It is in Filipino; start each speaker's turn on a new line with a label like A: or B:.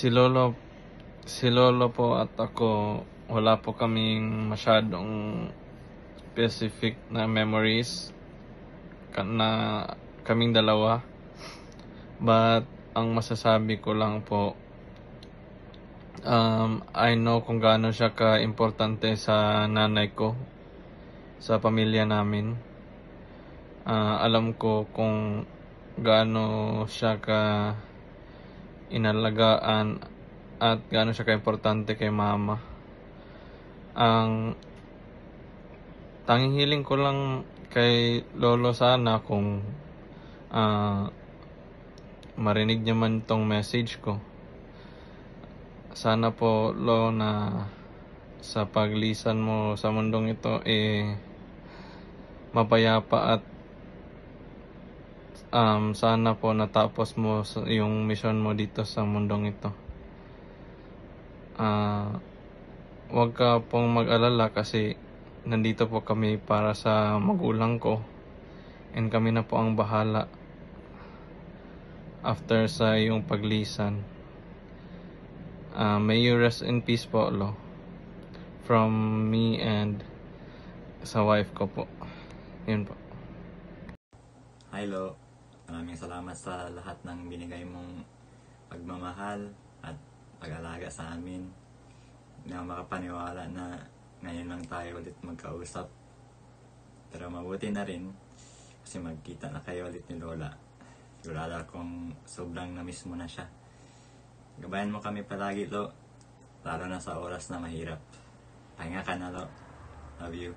A: si Lolo po at ako, wala po kaming masyadong specific na memories na kaming dalawa. But ang masasabi ko lang po, I know kung gaano siya ka-importante sa nanay ko, sa pamilya namin. Alam ko kung gaano siya inalagaan at gaano siya ka-importante kay mama. Ang tanging hiling ko lang kay Lolo sana kung marinig niya man tong message ko. Sana po, Lo, na sa paglisan mo sa mundong ito mapayapa at sana po natapos mo yung mission mo dito sa mundong ito. Huwag ka pong mag-alala kasi nandito po kami para sa magulang ko, and kami na po ang bahala after sa iyong paglisan. May you rest in peace po, Lo, from me and sa wife ko po. Yun po.
B: Hi, Lo. Maraming salamat sa lahat ng binigay mong pagmamahal at pag-alaga sa amin. Hindi ako makapaniwala na ngayon lang tayo ulit magkausap. Pero mabuti na rin kasi magkita na kayo ulit ni Lola. Sigurado akong sobrang na-miss mo na siya. Gabayan mo kami palagi, Lo. Lalo na sa oras na mahirap. Pahinga ka na, Lo. Love you.